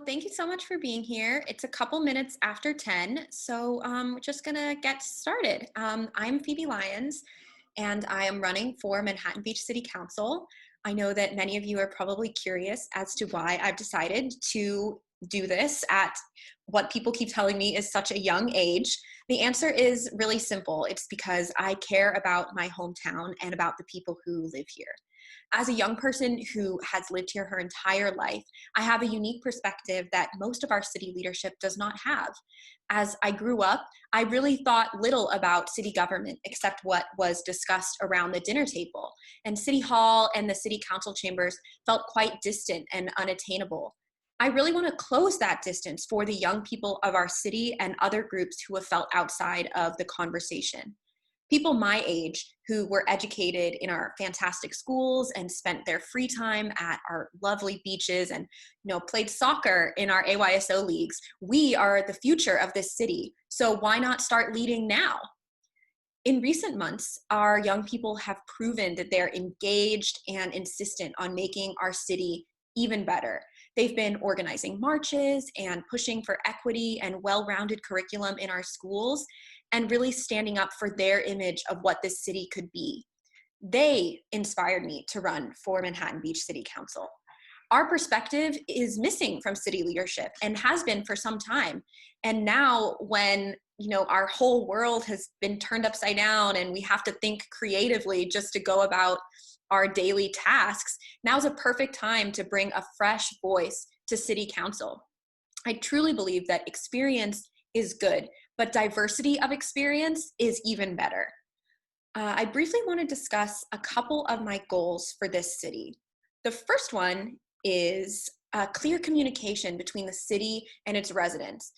Thank you so much for being here. It's a couple minutes after 10, so we're just gonna get started. I'm Phoebe Lyons, and I am running for Manhattan Beach City Council. I know that many of you are probably curious as to why I've decided to do this at what people keep telling me is such a young age. The answer is really simple. It's because I care about my hometown and about the people who live here. As a young person who has lived here her entire life, I have a unique perspective that most of our city leadership does not have. As I grew up, I really thought little about city government except what was discussed around the dinner table. And City Hall and the city council chambers felt quite distant and unattainable. I really want to close that distance for the young people of our city and other groups who have felt outside of the conversation. People my age who were educated in our fantastic schools and spent their free time at our lovely beaches and played soccer in our AYSO leagues. We are the future of this city, so why not start leading now? In recent months, our young people have proven that they're engaged and insistent on making our city even better. They've been organizing marches and pushing for equity and well-rounded curriculum in our schools and really standing up for their image of what this city could be. They inspired me to run for Manhattan Beach City Council. Our perspective is missing from city leadership and has been for some time. And now when our whole world has been turned upside down and we have to think creatively just to go about our daily tasks, now's a perfect time to bring a fresh voice to city council. I truly believe that experience is good, but diversity of experience is even better. I briefly want to discuss a couple of my goals for this city. The first one is clear communication between the city and its residents.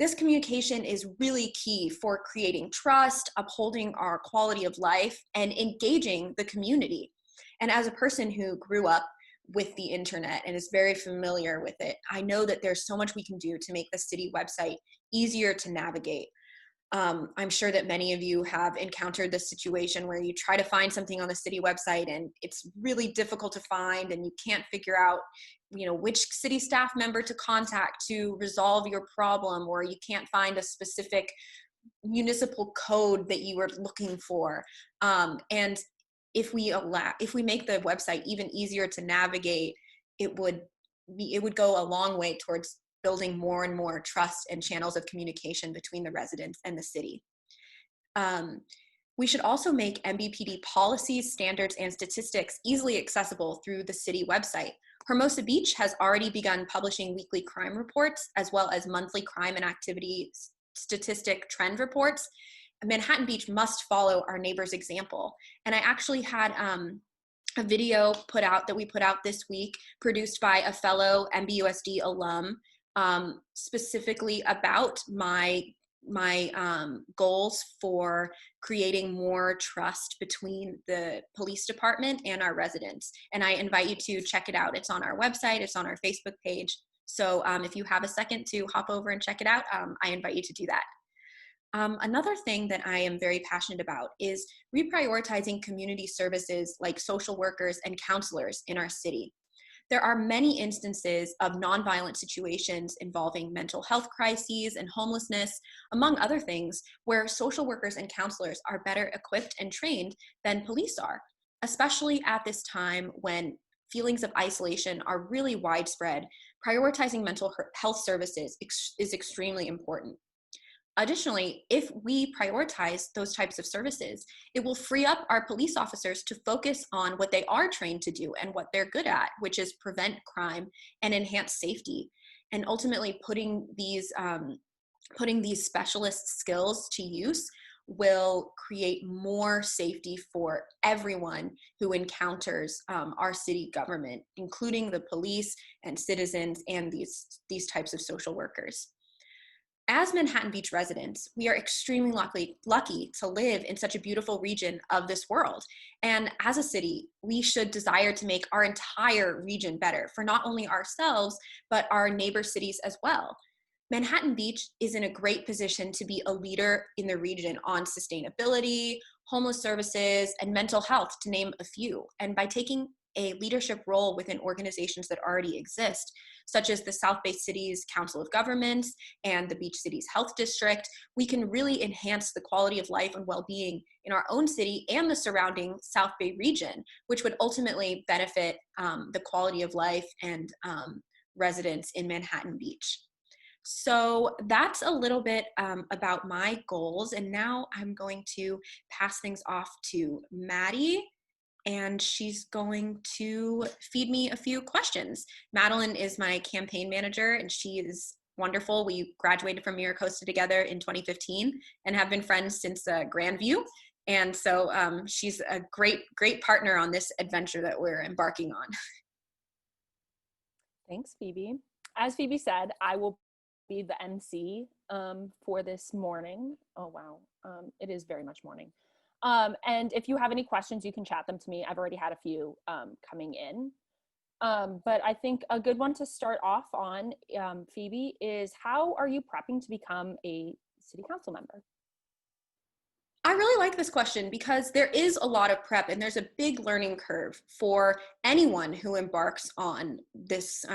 This communication is really key for creating trust, upholding our quality of life, and engaging the community. And as a person who grew up with the internet and is very familiar with it, I know that there's so much we can do to make the city website easier to navigate. I'm sure that many of you have encountered this situation where you try to find something on the city website and it's really difficult to find and you can't figure out which city staff member to contact to resolve your problem, or you can't find a specific municipal code that you were looking for. And if we make the website even easier to navigate, it would go a long way towards building more and more trust and channels of communication between the residents and the city. We should also make MBPD policies, standards, and statistics easily accessible through the city website. Hermosa Beach has already begun publishing weekly crime reports as well as monthly crime and activity statistic trend reports. Manhattan Beach must follow our neighbor's example. And I actually had a video that we put out this week, produced by a fellow MBUSD alum, specifically about my goals for creating more trust between the police department and our residents. And I invite you to check it out. It's on our website, it's on our Facebook page. So if you have a second to hop over and check it out, I invite you to do that. Another thing that I am very passionate about is reprioritizing community services like social workers and counselors in our city. There are many instances of nonviolent situations involving mental health crises and homelessness, among other things, where social workers and counselors are better equipped and trained than police are, especially at this time when feelings of isolation are really widespread. Prioritizing mental health services is extremely important. Additionally, if we prioritize those types of services, it will free up our police officers to focus on what they are trained to do and what they're good at, which is prevent crime and enhance safety. And ultimately, putting these specialist skills to use will create more safety for everyone who encounters our city government, including the police and citizens and these types of social workers. As Manhattan Beach residents, we are extremely lucky to live in such a beautiful region of this world. And as a city, we should desire to make our entire region better for not only ourselves, but our neighbor cities as well. Manhattan Beach is in a great position to be a leader in the region on sustainability, homeless services, and mental health, to name a few. And by taking a leadership role within organizations that already exist, such as the South Bay Cities Council of Governments and the Beach Cities Health District, we can really enhance the quality of life and well-being in our own city and the surrounding South Bay region, which would ultimately benefit the quality of life and residents in Manhattan Beach. So that's a little bit about my goals. And now I'm going to pass things off to Maddie, and she's going to feed me a few questions. Madeline is my campaign manager, and she is wonderful. We graduated from Miracosta together in 2015 and have been friends since Grandview. And so she's a great partner on this adventure that we're embarking on. Thanks, Phoebe. As Phoebe said, I will be the MC for this morning. Oh, wow. It is very much morning. And if you have any questions, you can chat them to me. I've already had a few coming in. But I think a good one to start off on, Phoebe, is how are you prepping to become a city council member? I really like this question because there is a lot of prep and there's a big learning curve for anyone who embarks on this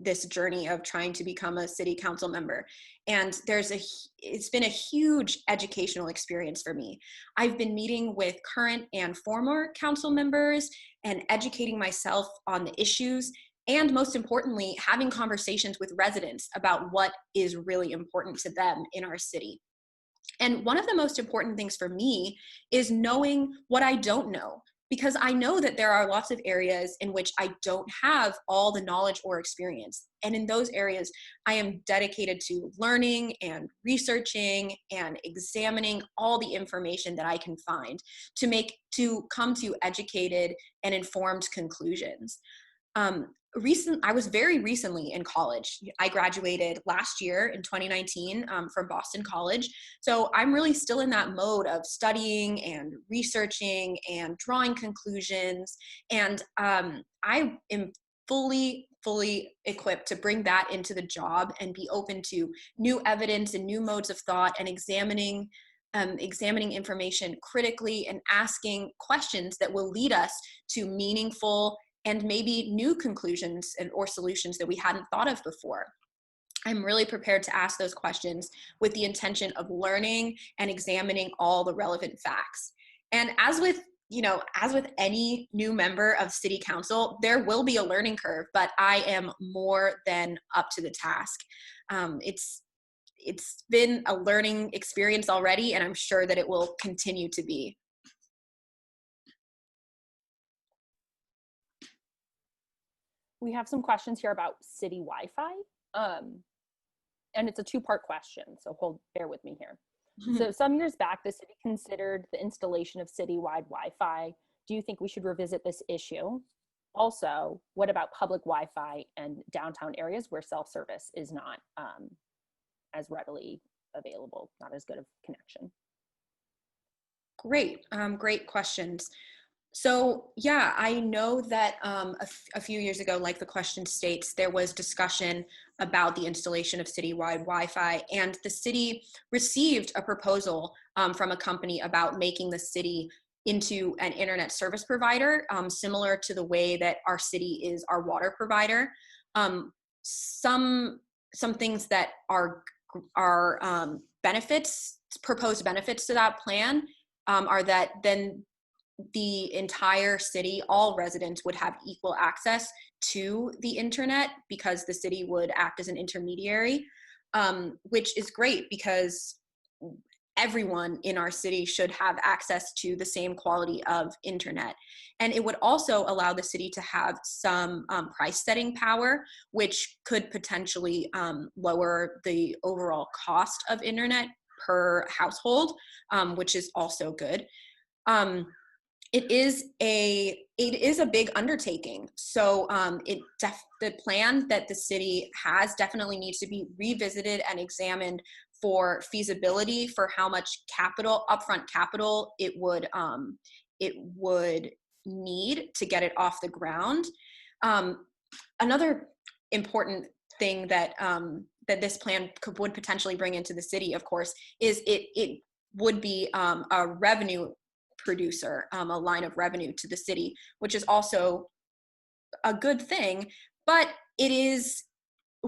this journey of trying to become a city council member. And it's been a huge educational experience for me. I've been meeting with current and former council members and educating myself on the issues, and most importantly, having conversations with residents about what is really important to them in our city. And one of the most important things for me is knowing what I don't know, because I know that there are lots of areas in which I don't have all the knowledge or experience. And in those areas, I am dedicated to learning and researching and examining all the information that I can find to come to educated and informed conclusions. I was very recently in college. I graduated last year in 2019 from Boston College. So I'm really still in that mode of studying and researching and drawing conclusions. And I am fully equipped to bring that into the job and be open to new evidence and new modes of thought and examining information critically and asking questions that will lead us to meaningful and maybe new conclusions or solutions that we hadn't thought of before. I'm really prepared to ask those questions with the intention of learning and examining all the relevant facts. And as with any new member of city council, there will be a learning curve, but I am more than up to the task. It's been a learning experience already, and I'm sure that it will continue to be. We have some questions here about city Wi-Fi. And it's a two-part question, so bear with me here. So some years back, the city considered the installation of citywide Wi-Fi. Do you think we should revisit this issue? Also, what about public Wi-Fi and downtown areas where self-service is not as readily available, not as good of connection? Great questions. So yeah, I know that a few years ago, like the question states, there was discussion about the installation of citywide Wi-Fi, and the city received a proposal from a company about making the city into an internet service provider, similar to the way that our city is our water provider. Some things that are proposed benefits to that plan are that then the entire city, all residents would have equal access to the internet because the city would act as an intermediary, which is great because everyone in our city should have access to the same quality of internet. And it would also allow the city to have some price setting power, which could potentially lower the overall cost of internet per household, which is also good. It is a big undertaking. So the plan that the city has definitely needs to be revisited and examined for feasibility, for how much upfront capital it would need to get it off the ground. Another important thing that this plan would potentially bring into the city, of course, is it would be a revenue producer, a line of revenue to the city, which is also a good thing, but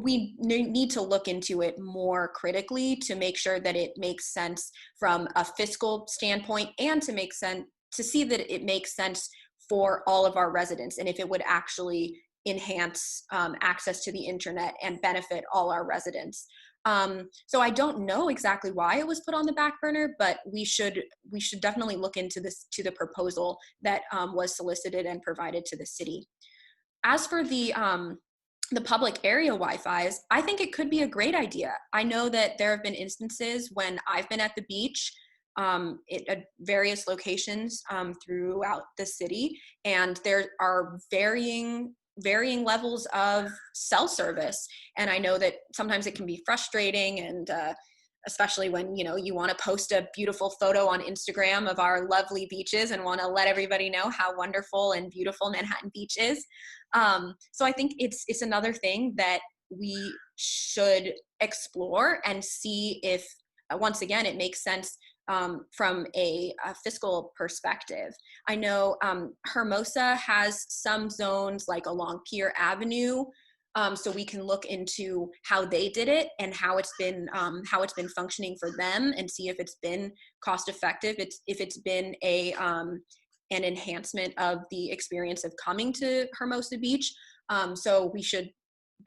we need to look into it more critically to make sure that it makes sense from a fiscal standpoint, and to see that it makes sense for all of our residents, and if it would actually enhance access to the internet and benefit all our residents. So I don't know exactly why it was put on the back burner, but we should definitely look into the proposal that was solicited and provided to the city. As for the public area Wi-Fi's, I think it could be a great idea. I know that there have been instances when I've been at the beach at various locations throughout the city, and there are varying levels of cell service. And I know that sometimes it can be frustrating, and especially when you want to post a beautiful photo on Instagram of our lovely beaches and want to let everybody know how wonderful and beautiful Manhattan Beach is. So I think it's another thing that we should explore and see if, once again, it makes sense from a fiscal perspective. I know Hermosa has some zones like along Pier Avenue, so we can look into how they did it and how it's been functioning for them, and see if it's been cost effective, if it's been an enhancement of the experience of coming to Hermosa Beach. So we should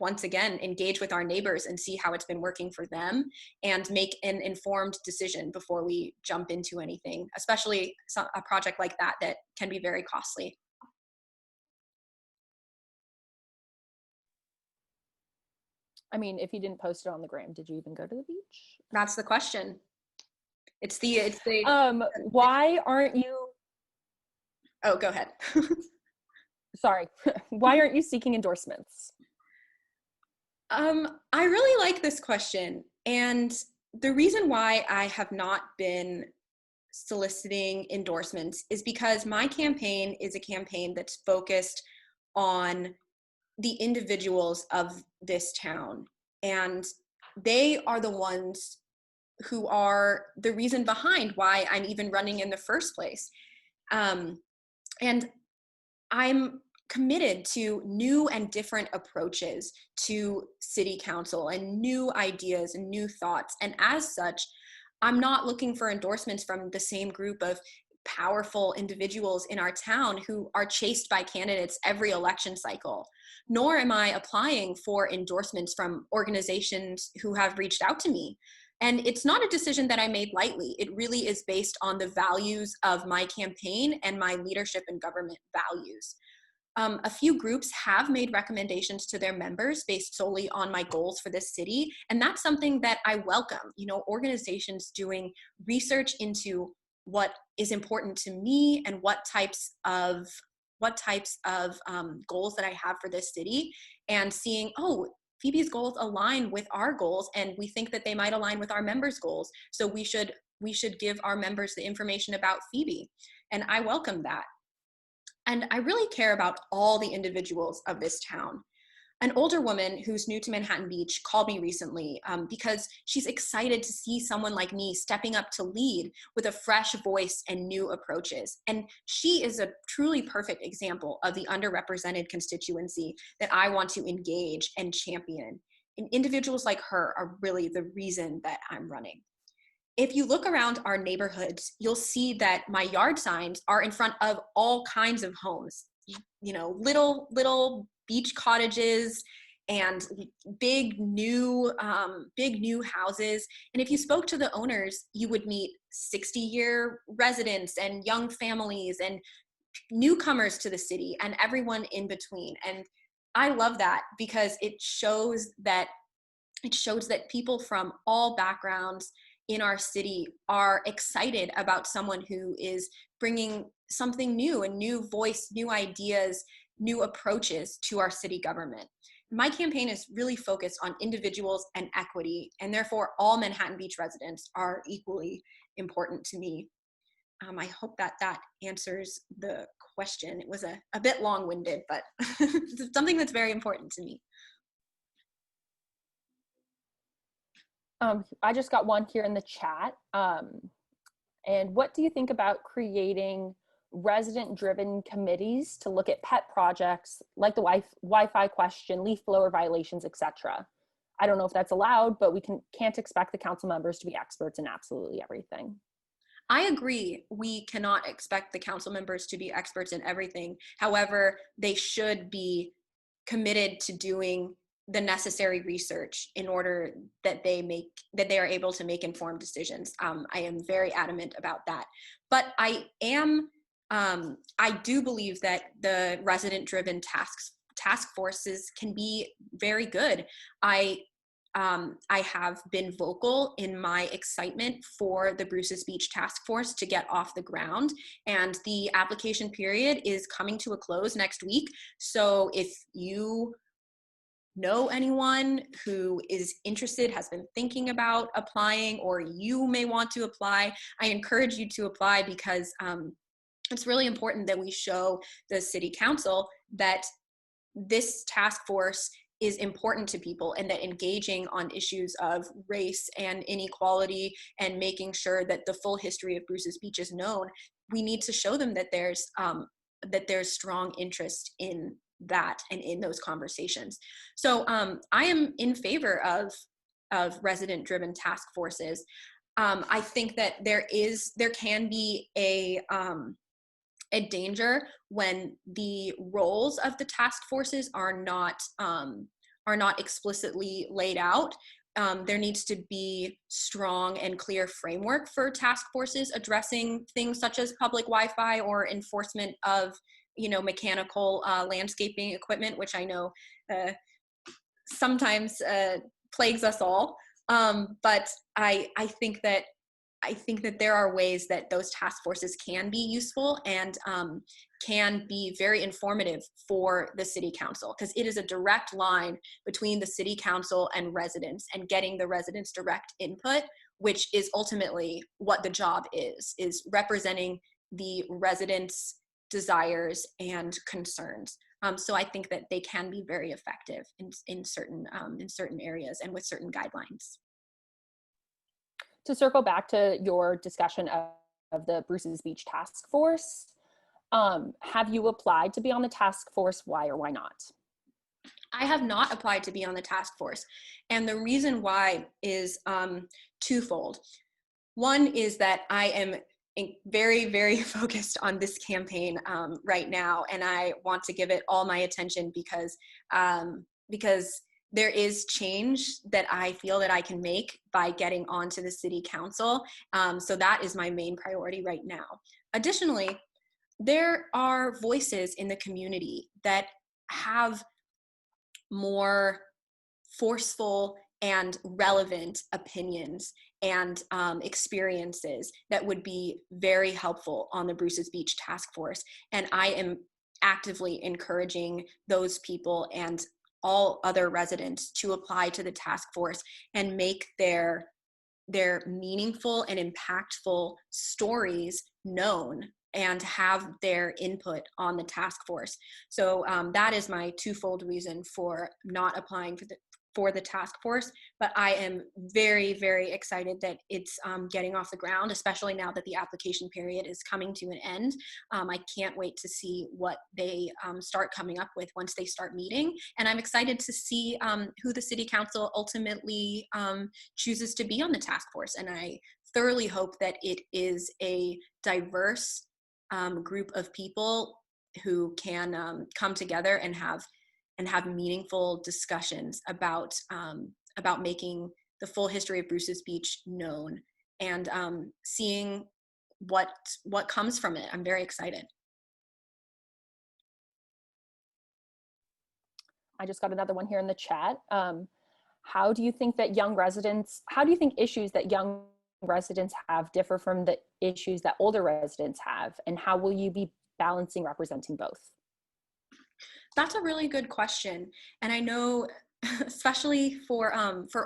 once again engage with our neighbors and see how it's been working for them, and make an informed decision before we jump into anything, especially a project like that can be very costly. I mean, if you didn't post it on the gram, did you even go to the beach? That's the question. It's the why aren't you? Oh, go ahead. Sorry. Why aren't you seeking endorsements? I really like this question, and the reason why I have not been soliciting endorsements is because my campaign is a campaign that's focused on the individuals of this town, and they are the ones who are the reason behind why I'm even running in the first place. And I'm committed to new and different approaches to city council and new ideas and new thoughts. And as such, I'm not looking for endorsements from the same group of powerful individuals in our town who are chased by candidates every election cycle, nor am I applying for endorsements from organizations who have reached out to me. And it's not a decision that I made lightly. It really is based on the values of my campaign and my leadership and government values. A few groups have made recommendations to their members based solely on my goals for this city, and that's something that I welcome. Organizations doing research into what is important to me and what types of goals that I have for this city, and seeing, oh, Phoebe's goals align with our goals, and we think that they might align with our members' goals. So we should give our members the information about Phoebe, and I welcome that. And I really care about all the individuals of this town. An older woman who's new to Manhattan Beach called me recently because she's excited to see someone like me stepping up to lead with a fresh voice and new approaches. And she is a truly perfect example of the underrepresented constituency that I want to engage and champion. And individuals like her are really the reason that I'm running. If you look around our neighborhoods, you'll see that my yard signs are in front of all kinds of homes, little beach cottages and big new houses. And if you spoke to the owners, you would meet 60-year residents and young families and newcomers to the city and everyone in between. And I love that because it shows that people from all backgrounds in our city are excited about someone who is bringing something new, a new voice, new ideas, new approaches to our city government. My campaign is really focused on individuals and equity, and therefore all Manhattan Beach residents are equally important to me. I hope that answers the question. It was a bit long-winded, but it's something that's very important to me. I just got one here in the chat. And what do you think about creating resident-driven committees to look at pet projects like the Wi-Fi question, leaf blower violations, etc.? I don't know if that's allowed, but we can't expect the council members to be experts in absolutely everything. I agree. We cannot expect the council members to be experts in everything. However, they should be committed to doing the necessary research in order that they are able to make informed decisions. I am very adamant about that. But I do believe that the resident-driven task forces can be very good. I have been vocal in my excitement for the Bruce's Beach Task Force to get off the ground, and the application period is coming to a close next week. So if you know anyone who is interested, has been thinking about applying, or you may want to apply, I encourage you to apply, because it's really important that we show the city council that this task force is important to people, and that engaging on issues of race and inequality and making sure that the full history of Bruce's Beach is known, we need to show them that there's strong interest in that and in those conversations. So I am in favor of resident-driven task forces. I think that there can be a danger when the roles of the task forces are not explicitly laid out. There needs to be strong and clear framework for task forces addressing things such as public Wi-Fi or enforcement of, mechanical landscaping equipment, which I know sometimes plagues us all. But I think that there are ways that those task forces can be useful and can be very informative for the city council, because it is a direct line between the city council and residents, and getting the residents' direct input, which is ultimately what the job is representing the residents' desires and concerns. So I think that they can be very effective in certain areas and with certain guidelines. To circle back to your discussion of the Bruce's Beach Task Force, have you applied to be on the task force? Why or why not? I have not applied to be on the task force. And the reason why is twofold. One is that I am very, very focused on this campaign right now, and I want to give it all my attention because there is change that I feel that I can make by getting onto the city council. So that is my main priority right now. Additionally, there are voices in the community that have more forceful and relevant opinions and experiences that would be very helpful on the Bruce's Beach Task Force. And I am actively encouraging those people and all other residents to apply to the task force and make their meaningful and impactful stories known and have their input on the task force. So that is my twofold reason for not applying for the task force, but I am very, very excited that it's getting off the ground, especially now that the application period is coming to an end. I can't wait to see what they start coming up with once they start meeting, and I'm excited to see who the city council ultimately chooses to be on the task force, and I thoroughly hope that it is a diverse group of people who can come together and have meaningful discussions about making the full history of Bruce's Beach known and seeing what comes from it. I'm very excited. I just got another one here in the chat. How do you think issues that young residents have differ from the issues that older residents have, and how will you be balancing representing both? That's a really good question. And I know, especially for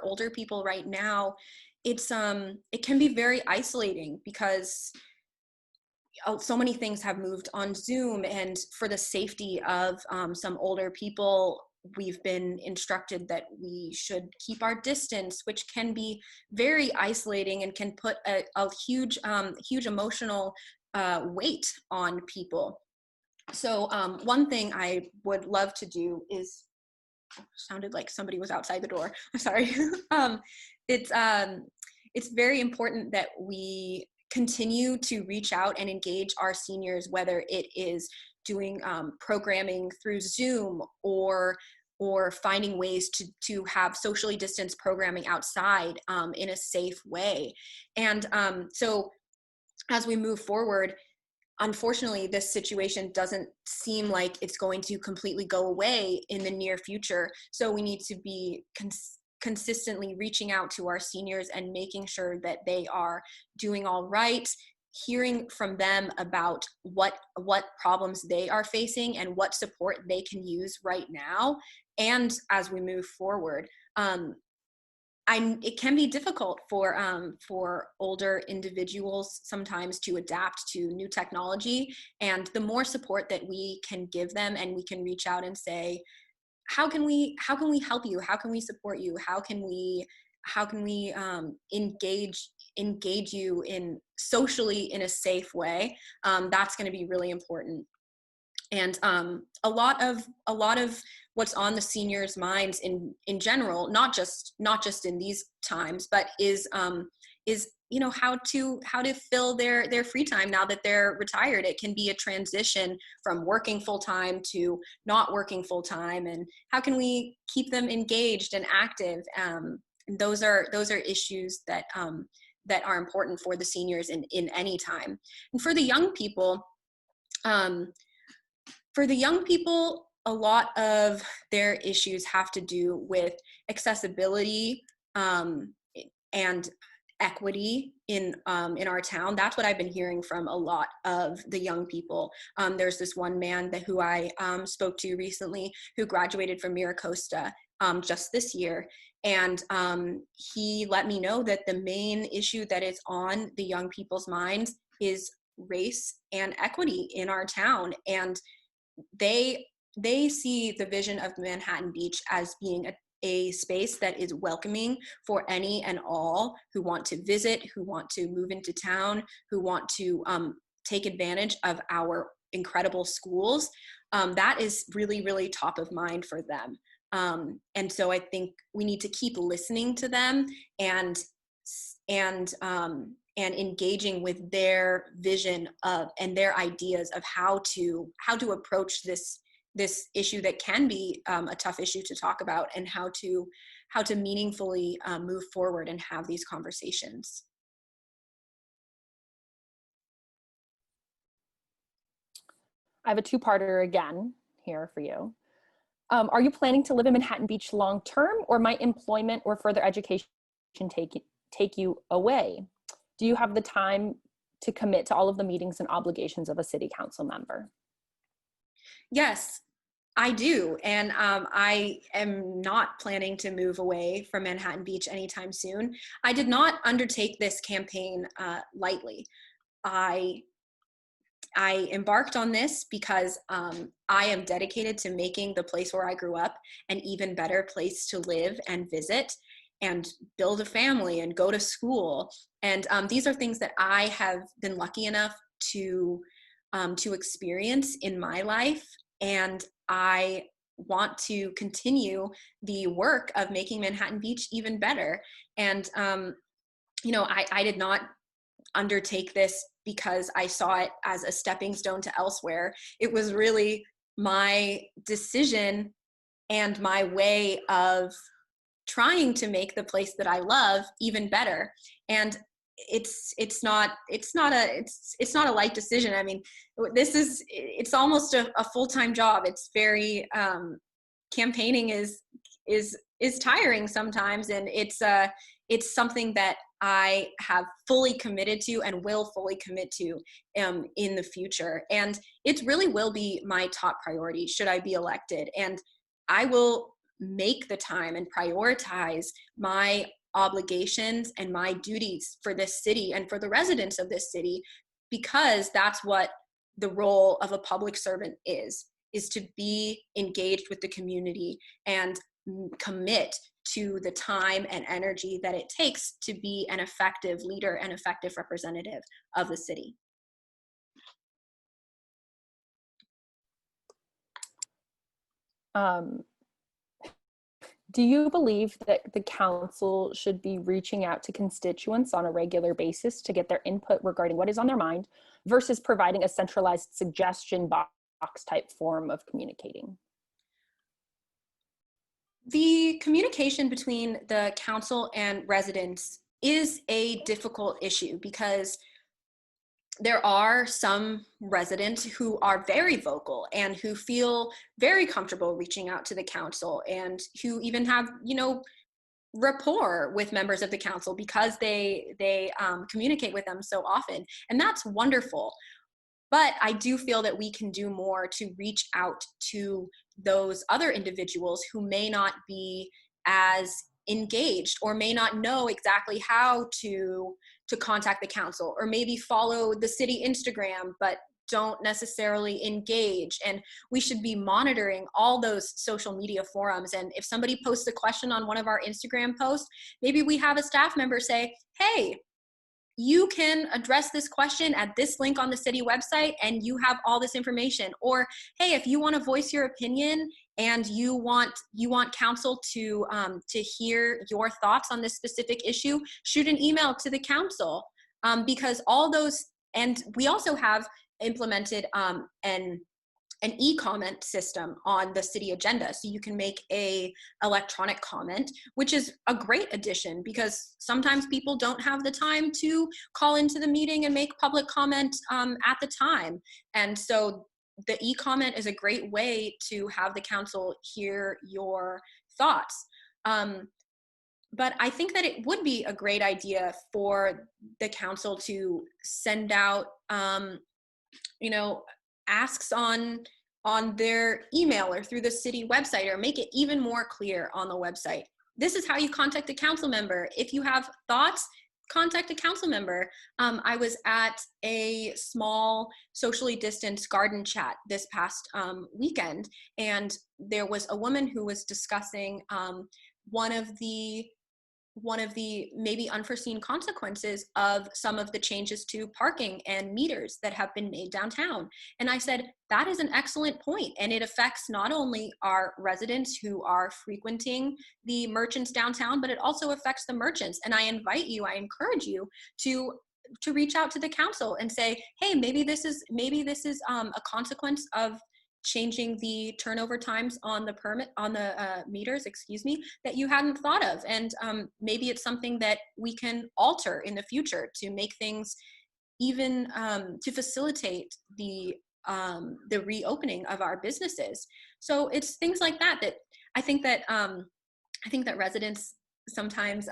older people right now, it can be very isolating because so many things have moved on Zoom, and for the safety of some older people, we've been instructed that we should keep our distance, which can be very isolating and can put a huge, huge emotional weight on people. So one thing I would love to do is, sounded like somebody was outside the door. I'm sorry. um, it's very important that we continue to reach out and engage our seniors, whether it is doing programming through Zoom or finding ways to have socially distanced programming outside in a safe way. And so as we move forward, unfortunately, this situation doesn't seem like it's going to completely go away in the near future. So we need to be consistently reaching out to our seniors and making sure that they are doing all right, hearing from them about what problems they are facing and what support they can use right now. And as we move forward, it can be difficult for older individuals sometimes to adapt to new technology. And the more support that we can give them, and we can reach out and say, how can we help you? How can we support you? How can we engage you in socially in a safe way? That's going to be really important. And a lot of what's on the seniors' minds in general, not just in these times, but is how to fill their free time now that they're retired. It can be a transition from working full time to not working full time, and how can we keep them engaged and active? And those are issues that are important for the seniors in any time. And for the young people, a lot of their issues have to do with accessibility and equity in our town. That's what I've been hearing from a lot of the young people. There's this one man who I spoke to recently who graduated from Miracosta just this year. And he let me know that the main issue that is on the young people's minds is race and equity in our town. And they see the vision of Manhattan Beach as being a space that is welcoming for any and all who want to visit, who want to move into town, who want to take advantage of our incredible schools. That is really, really top of mind for them. And so I think we need to keep listening to them and engaging with their vision of and their ideas of how to approach this issue that can be a tough issue to talk about, and how to meaningfully move forward and have these conversations. I have a two-parter again here for you. Are you planning to live in Manhattan Beach long term, or might employment or further education take you away? Do you have the time to commit to all of the meetings and obligations of a city council member? Yes, I do. And I am not planning to move away from Manhattan Beach anytime soon. I did not undertake this campaign lightly. I embarked on this because I am dedicated to making the place where I grew up an even better place to live and visit and build a family and go to school. And these are things that I have been lucky enough to experience in my life. And I want to continue the work of making Manhattan Beach even better. And, I did not undertake this because I saw it as a stepping stone to elsewhere. It was really my decision and my way of trying to make the place that I love even better. And it's not a light decision. I mean, it's almost a full-time job. It's very campaigning is tiring sometimes, and it's something that I have fully committed to and will fully commit to in the future. And it really will be my top priority should I be elected. And I will make the time and prioritize my obligations and my duties for this city and for the residents of this city, because that's what the role of a public servant is. is to be engaged with the community and commit to the time and energy that it takes to be an effective leader and effective representative of the city. Do you believe that the council should be reaching out to constituents on a regular basis to get their input regarding what is on their mind versus providing a centralized suggestion box type form of communicating? The communication between the council and residents is a difficult issue because there are some residents who are very vocal and who feel very comfortable reaching out to the council, and who even have, rapport with members of the council because they communicate with them so often, and that's wonderful. But I do feel that we can do more to reach out to those other individuals who may not be as engaged or may not know exactly how to contact the council, or maybe follow the city Instagram but don't necessarily engage. And we should be monitoring all those social media forums. And if somebody posts a question on one of our Instagram posts, maybe we have a staff member say, hey, you can address this question at this link on the city website and you have all this information. Or, hey, if you want to voice your opinion and you want council to hear your thoughts on this specific issue, shoot an email to the council, because all those. And we also have implemented an e-comment system on the city agenda. So you can make a electronic comment, which is a great addition because sometimes people don't have the time to call into the meeting and make public comment at the time. And so the e-comment is a great way to have the council hear your thoughts. But I think that it would be a great idea for the council to send out, asks on their email or through the city website, or make it even more clear on the website. This is how you contact a council member. If you have thoughts, contact a council member. I was at a small socially distanced garden chat this past weekend, and there was a woman who was discussing one of the maybe unforeseen consequences of some of the changes to parking and meters that have been made downtown. And I said, that is an excellent point. And it affects not only our residents who are frequenting the merchants downtown, but it also affects the merchants. And I encourage you to reach out to the council and say, hey, maybe this is a consequence of changing the turnover times on the meters, that you hadn't thought of. And maybe it's something that we can alter in the future to make things even to facilitate the reopening of our businesses. So it's things like that I think that residents sometimes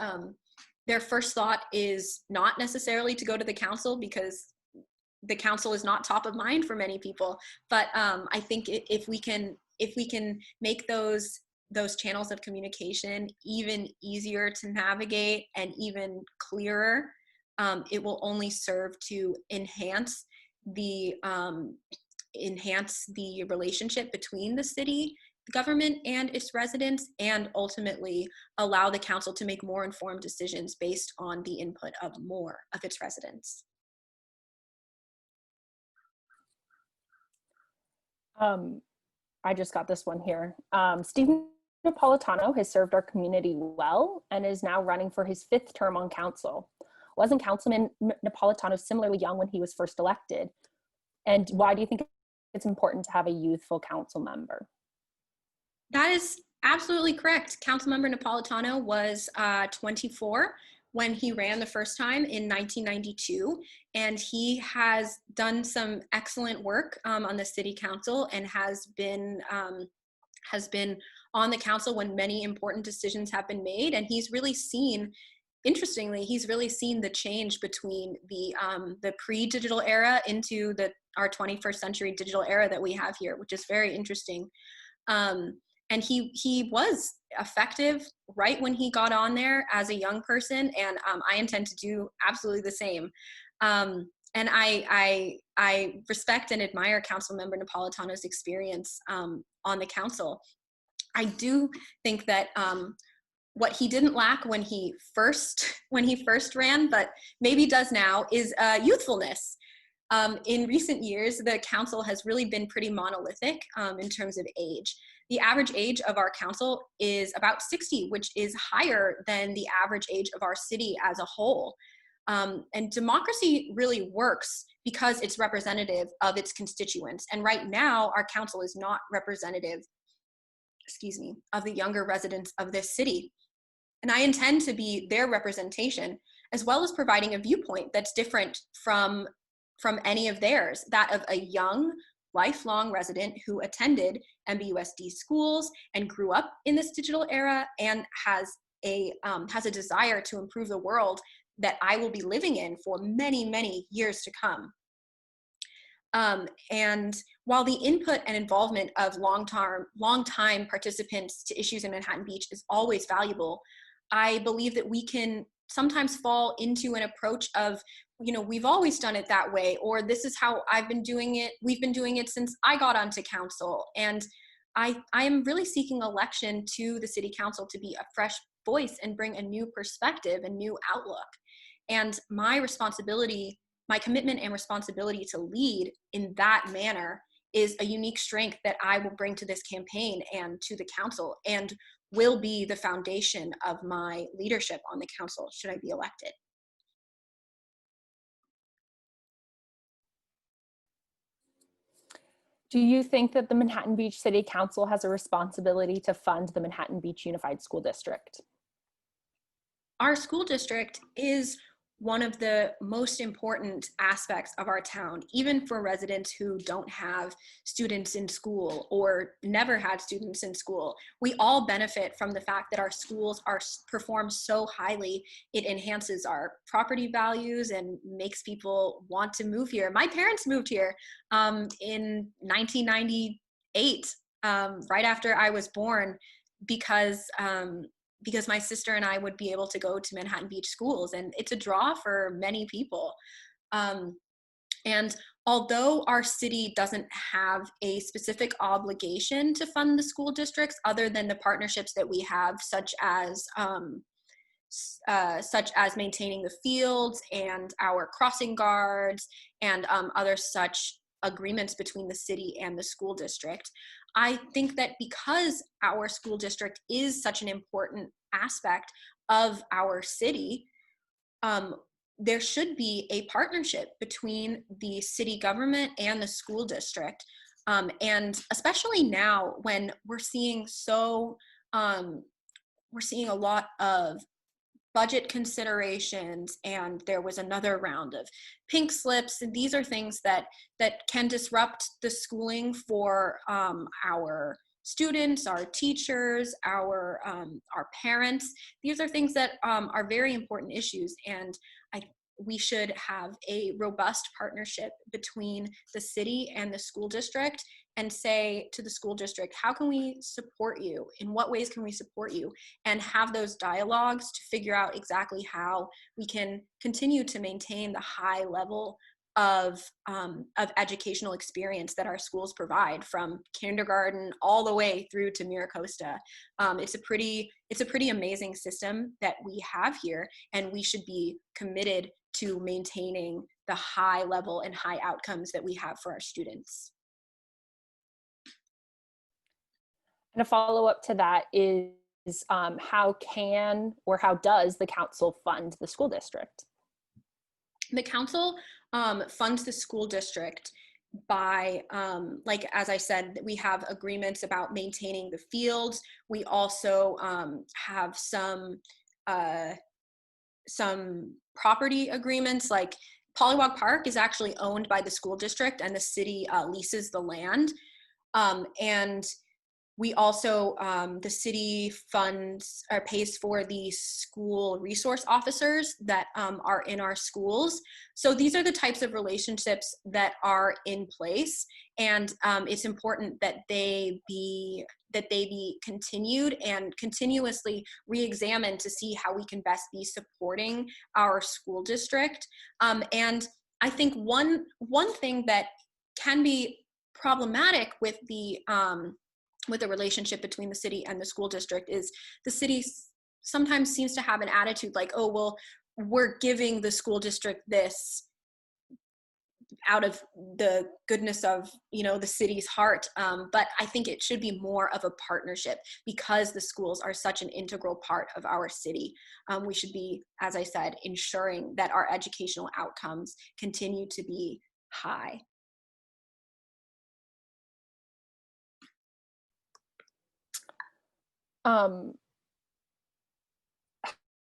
their first thought is not necessarily to go to the council, because the council is not top of mind for many people. But I think if we can make those channels of communication even easier to navigate and even clearer, it will only serve to enhance the relationship between the city government and its residents, and ultimately allow the council to make more informed decisions based on the input of more of its residents. I just got this one here. Stephen Napolitano has served our community well and is now running for his 5th term on council. Wasn't Councilman Napolitano similarly young when he was first elected? And why do you think it's important to have a youthful council member? That is absolutely correct. Councilmember Napolitano was 24 when he ran the first time in 1992, and he has done some excellent work on the city council, and has been on the council when many important decisions have been made. And he's really seen, interestingly, the change between the pre-digital era into our 21st century digital era that we have here, which is very interesting. And he was effective right when he got on there as a young person, and I intend to do absolutely the same. And I respect and admire Councilmember Napolitano's experience on the council. I do think that what he didn't lack when he first ran, but maybe does now, is youthfulness. In recent years, the council has really been pretty monolithic in terms of age. The average age of our council is about 60, which is higher than the average age of our city as a whole. And democracy really works because it's representative of its constituents. And right now, our council is not representative, of the younger residents of this city. And I intend to be their representation, as well as providing a viewpoint that's different from any of theirs, that of a young, lifelong resident who attended MBUSD schools and grew up in this digital era and has a desire to improve the world that I will be living in for many, many years to come. And while the input and involvement of long-time participants to issues in Manhattan Beach is always valuable, I believe that we can sometimes fall into an approach of, we've always done it that way, or this is how I've been doing it. We've been doing it since I got onto council. And I am really seeking election to the city council to be a fresh voice and bring a new perspective and new outlook. And my commitment and responsibility to lead in that manner is a unique strength that I will bring to this campaign and to the council, and will be the foundation of my leadership on the council should I be elected. Do you think that the Manhattan Beach City Council has a responsibility to fund the Manhattan Beach Unified School District? Our school district is one of the most important aspects of our town, even for residents who don't have students in school or never had students in school. We all benefit from the fact that our schools perform so highly. It enhances our property values and makes people want to move here. My parents moved here in 1998, right after I was born, because my sister and I would be able to go to Manhattan Beach schools, and it's a draw for many people. And although our city doesn't have a specific obligation to fund the school districts, other than the partnerships that we have, such as maintaining the fields and our crossing guards and other such agreements between the city and the school district, I think that because our school district is such an important aspect of our city, there should be a partnership between the city government and the school district. And especially now when we're seeing a lot of budget considerations, and there was another round of pink slips, and these are things that can disrupt the schooling for our students, our teachers, our parents. These are things that are very important issues, and we should have a robust partnership between the city and the school district, and say to the school district, how can we support you? In what ways can we support you? And have those dialogues to figure out exactly how we can continue to maintain the high level of educational experience that our schools provide, from kindergarten all the way through to Miracosta. It's a pretty amazing system that we have here, and we should be committed to maintaining the high level and high outcomes that we have for our students. And a follow-up to that is how does the council fund the school district? The council funds the school district by, like, as I said, we have agreements about maintaining the fields. We also have some property agreements, like Pollywog Park is actually owned by the school district, and the city leases the land. And we also, the city funds or pays for the school resource officers that are in our schools. So these are the types of relationships that are in place, and it's important that they be continued and continuously re-examined to see how we can best be supporting our school district. And I think one thing that can be problematic with the relationship between the city and the school district is the city sometimes seems to have an attitude like, oh, well, we're giving the school district this out of the goodness of, you know, the city's heart. But I think it should be more of a partnership because the schools are such an integral part of our city. We should be, as I said, ensuring that our educational outcomes continue to be high.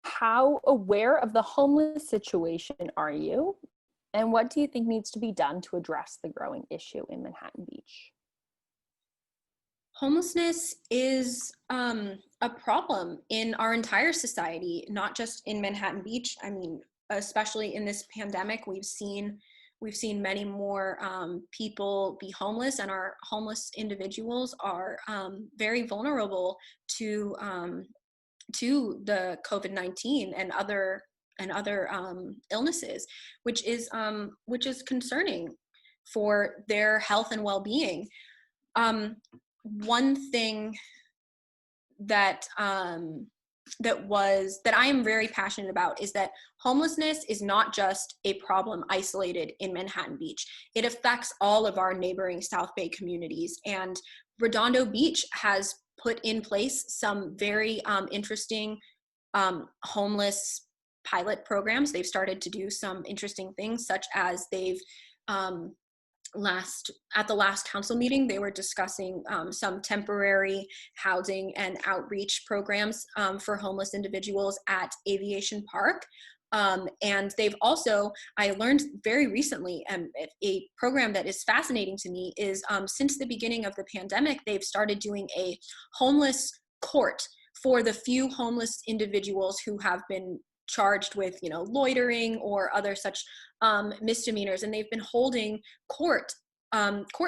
How aware of the homeless situation are you? And what do you think needs to be done to address the growing issue in Manhattan Beach? Homelessness is a problem in our entire society, not just in Manhattan Beach. I mean, especially in this pandemic, we've seen many more people be homeless, and our homeless individuals are very vulnerable to the COVID-19 and other illnesses, which is concerning for their health and well-being. One thing that that I am very passionate about is that homelessness is not just a problem isolated in Manhattan Beach. It affects all of our neighboring South Bay communities, and Redondo Beach has put in place some very interesting homeless pilot programs. They've started to do some interesting things, such as they've at the last council meeting, they were discussing some temporary housing and outreach programs for homeless individuals at Aviation Park. And they've also, I learned very recently, a program that is fascinating to me is since the beginning of the pandemic, they've started doing a homeless court for the few homeless individuals who have been charged with, you know, loitering or other such misdemeanors, and they've been holding court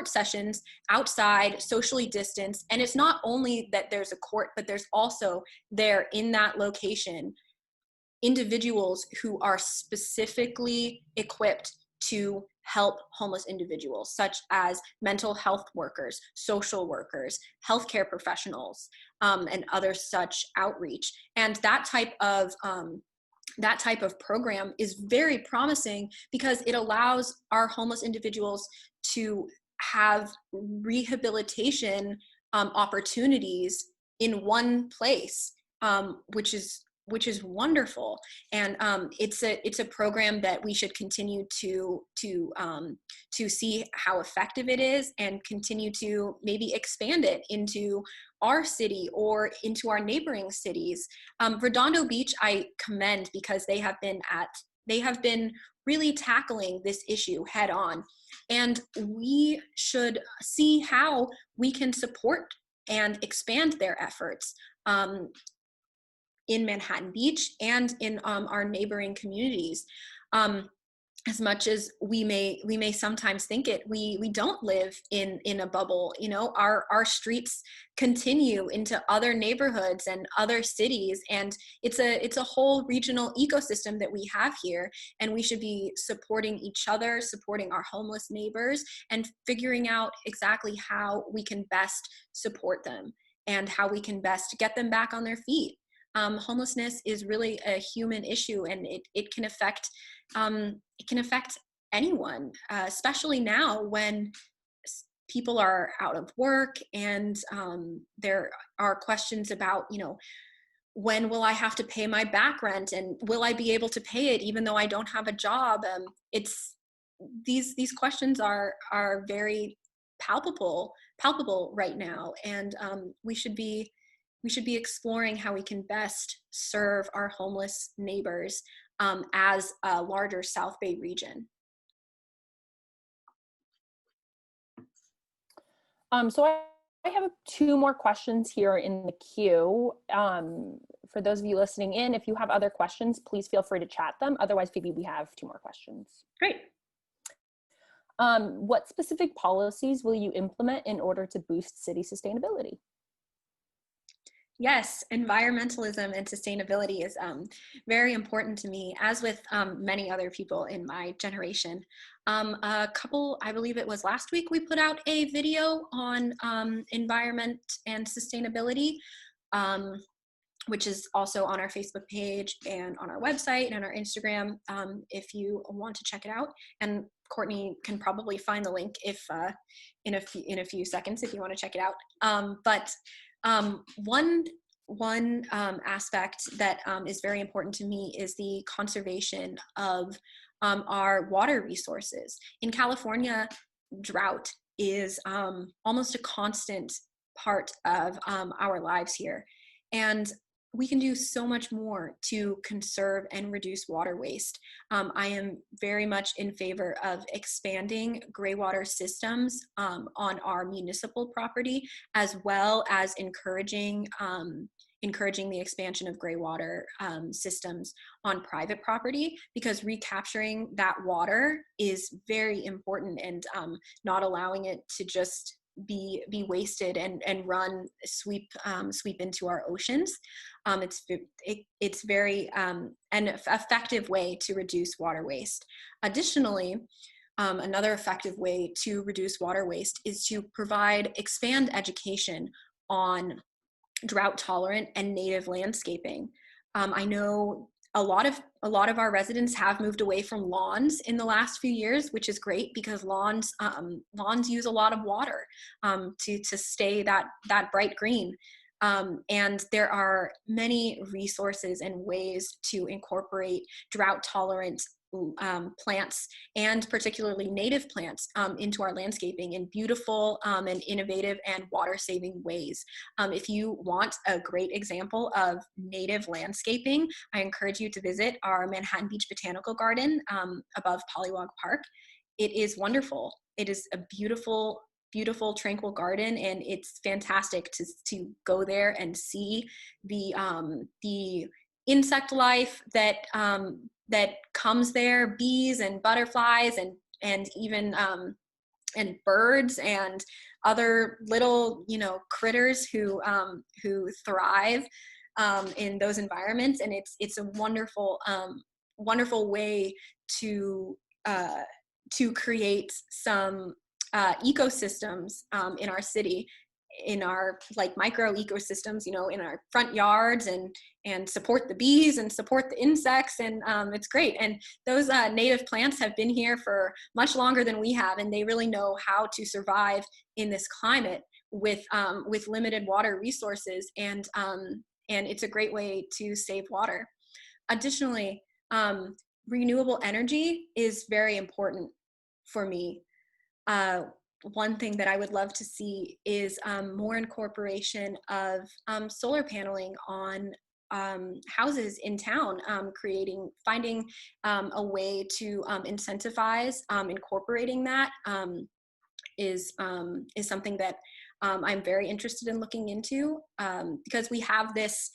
sessions outside, socially distanced. And it's not only that there's a court, but there's also there in that location individuals who are specifically equipped to help homeless individuals, such as mental health workers, social workers, healthcare professionals, and other such outreach. And that type of program is very promising because it allows our homeless individuals to have rehabilitation opportunities in one place, which is wonderful. And it's a program that we should continue to see how effective it is, and continue to maybe expand it into our city or into our neighboring cities. Redondo Beach, I commend because they have been really tackling this issue head on, and we should see how we can support and expand their efforts in Manhattan Beach and in our neighboring communities. As much as we may sometimes think it, we don't live in a bubble. You know, our streets continue into other neighborhoods and other cities, and it's a whole regional ecosystem that we have here, and we should be supporting each other, supporting our homeless neighbors, and figuring out exactly how we can best support them and how we can best get them back on their feet. Homelessness is really a human issue, and it can affect anyone, especially now when people are out of work, and there are questions about, you know, when will I have to pay my back rent, and will I be able to pay it even though I don't have a job? It's these questions are very palpable right now, and we should be exploring how we can best serve our homeless neighbors as a larger South Bay region. So I have 2 more questions here in the queue. For those of you listening in, if you have other questions, please feel free to chat them. Otherwise, Phoebe, we have 2 more questions. Great. What specific policies will you implement in order to boost city sustainability? Yes, environmentalism and sustainability is very important to me, as with many other people in my generation. I believe it was last week, we put out a video on environment and sustainability, um, which is also on our Facebook page and on our website and on our Instagram, if you want to check it out. And Courtney can probably find the link if in a few seconds if you want to check it out. But one aspect that is very important to me is the conservation of our water resources. In California, drought is almost a constant part of our lives here. And we can do so much more to conserve and reduce water waste. I am very much in favor of expanding gray water systems on our municipal property, as well as encouraging the expansion of gray water systems on private property, because recapturing that water is very important, and not allowing it to just be wasted and sweep into our oceans. It's very an effective way to reduce water waste. Additionally, another effective way to reduce water waste is to expand education on drought tolerant and native landscaping. I know a lot of our residents have moved away from lawns in the last few years, which is great, because lawns use a lot of water to stay that bright green. And there are many resources and ways to incorporate drought tolerant plants, and particularly native plants, into our landscaping in beautiful and innovative and water-saving ways. If you want a great example of native landscaping, I encourage you to visit our Manhattan Beach Botanical Garden above Pollywog Park. It is wonderful. It is a beautiful, tranquil garden, and it's fantastic to go there and see the insect life that comes there, bees and butterflies and even and birds and other little critters who thrive in those environments. And it's a wonderful way to create some ecosystems in our city, in our micro ecosystems, in our front yards, and support the bees and support the insects. And it's great. And those native plants have been here for much longer than we have, and they really know how to survive in this climate with limited water resources. And it's a great way to save water. Additionally, renewable energy is very important for me. One thing that I would love to see is more incorporation of solar paneling on houses in town, finding a way to incentivize incorporating that is something that I'm very interested in looking into, because we have this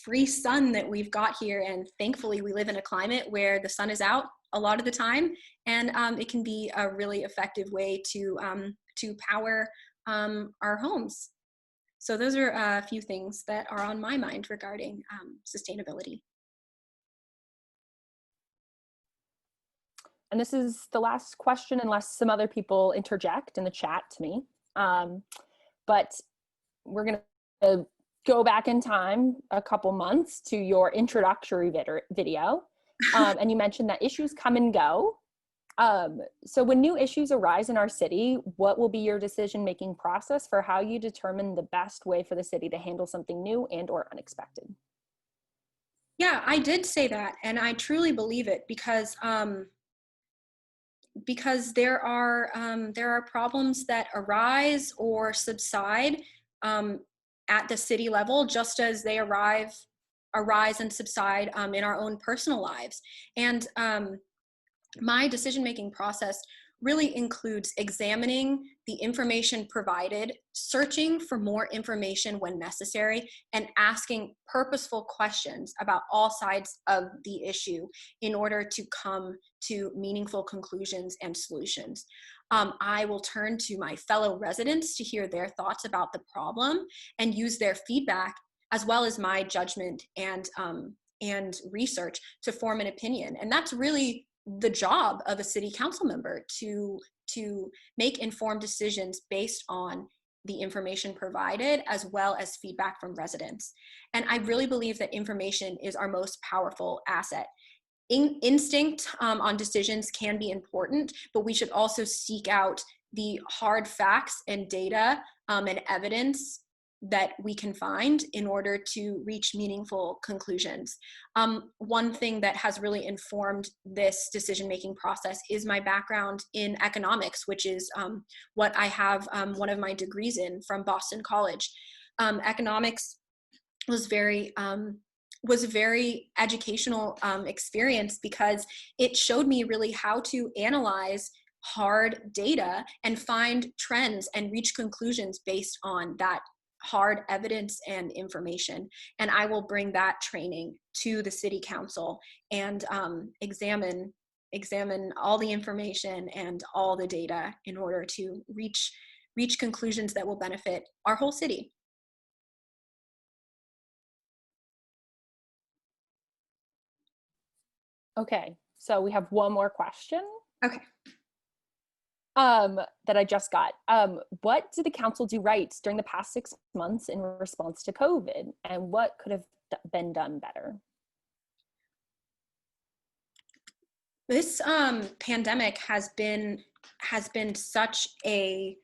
free sun that we've got here, and thankfully we live in a climate where the sun is out a lot of the time, and it can be a really effective way to power our homes. So those are a few things that are on my mind regarding sustainability. And this is the last question, unless some other people interject in the chat to me. But we're going to go back in time a couple months to your introductory video. And you mentioned that issues come and go. So when new issues arise in our city, what will be your decision-making process for how you determine the best way for the city to handle something new and or unexpected? Yeah, I did say that, and I truly believe it, because there are problems that arise or subside at the city level, just as they arise and subside in our own personal lives. And my decision-making process really includes examining the information provided, searching for more information when necessary, and asking purposeful questions about all sides of the issue in order to come to meaningful conclusions and solutions. I will turn to my fellow residents to hear their thoughts about the problem and use their feedback as well as my judgment and research to form an opinion. And that's really the job of a city council member, to make informed decisions based on the information provided as well as feedback from residents. And I really believe that information is our most powerful asset. Instinct on decisions can be important, but we should also seek out the hard facts and data and evidence that we can find in order to reach meaningful conclusions. One thing that has really informed this decision-making process is my background in economics, which is what I have one of my degrees in from Boston College. Economics was a very educational experience because it showed me really how to analyze hard data and find trends and reach conclusions based on that hard evidence and information. And I will bring that training to the city council and examine all the information and all the data in order to reach conclusions that will benefit our whole city. Okay, so we have one more question. Okay. That I just got. What did the council do right during the past 6 months in response to COVID, and what could have been done better? This pandemic has been such a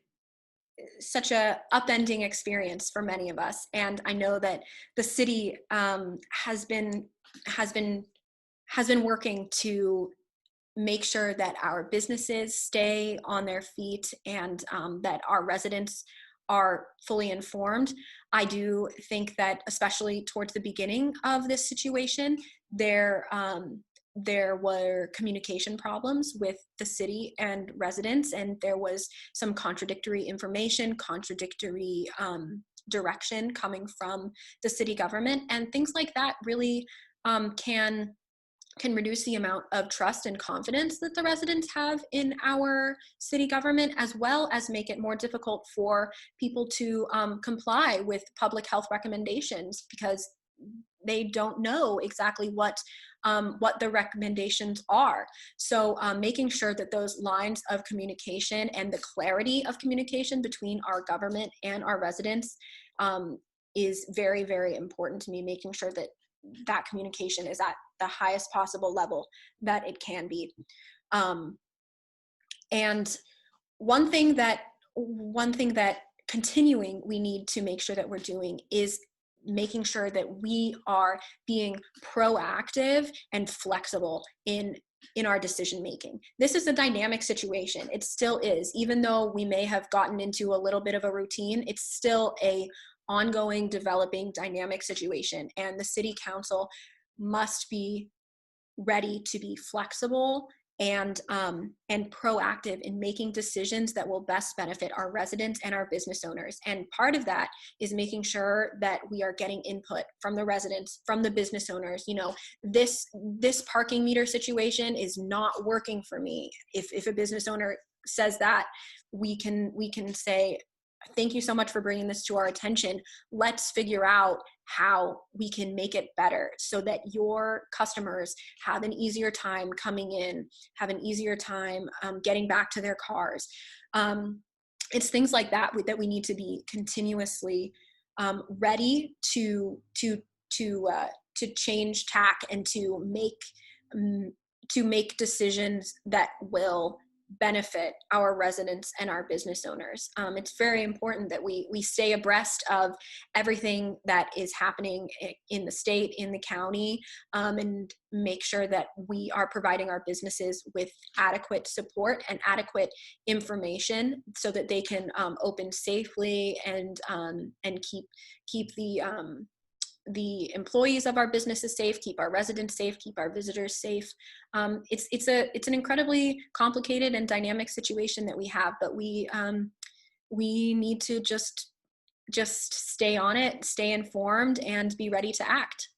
upending experience for many of us, and I know that the city has been working to make sure that our businesses stay on their feet and that our residents are fully informed. I do think that, especially towards the beginning of this situation, there were communication problems with the city and residents, and there was some contradictory information, contradictory direction coming from the city government, and things like that really can reduce the amount of trust and confidence that the residents have in our city government, as well as make it more difficult for people to comply with public health recommendations because they don't know exactly what the recommendations are. So making sure that those lines of communication and the clarity of communication between our government and our residents is very, very important to me, making sure that that communication is at the highest possible level that it can be. And one thing that continuing we need to make sure that we're doing is making sure that we are being proactive and flexible in our decision making. This is a dynamic situation. It still is. Even though we may have gotten into a little bit of a routine, it's still a ongoing, developing, dynamic situation, and the city council must be ready to be flexible and proactive in making decisions that will best benefit our residents and our business owners. And part of that is making sure that we are getting input from the residents, from the business owners. You know, this parking meter situation is not working for me. If a business owner says that, we can say, thank you so much for bringing this to our attention. Let's figure out how we can make it better so that your customers have an easier time coming in, have an easier time getting back to their cars. It's things like that that we need to be continuously ready to change tack and to make decisions that will benefit our residents and our business owners. It's very important that we stay abreast of everything that is happening in the state, in the county, and make sure that we are providing our businesses with adequate support and adequate information so that they can open safely and keep the employees of our businesses safe, keep our residents safe, keep our visitors safe. It's an incredibly complicated and dynamic situation that we have, but we need to just stay on it, stay informed, and be ready to act.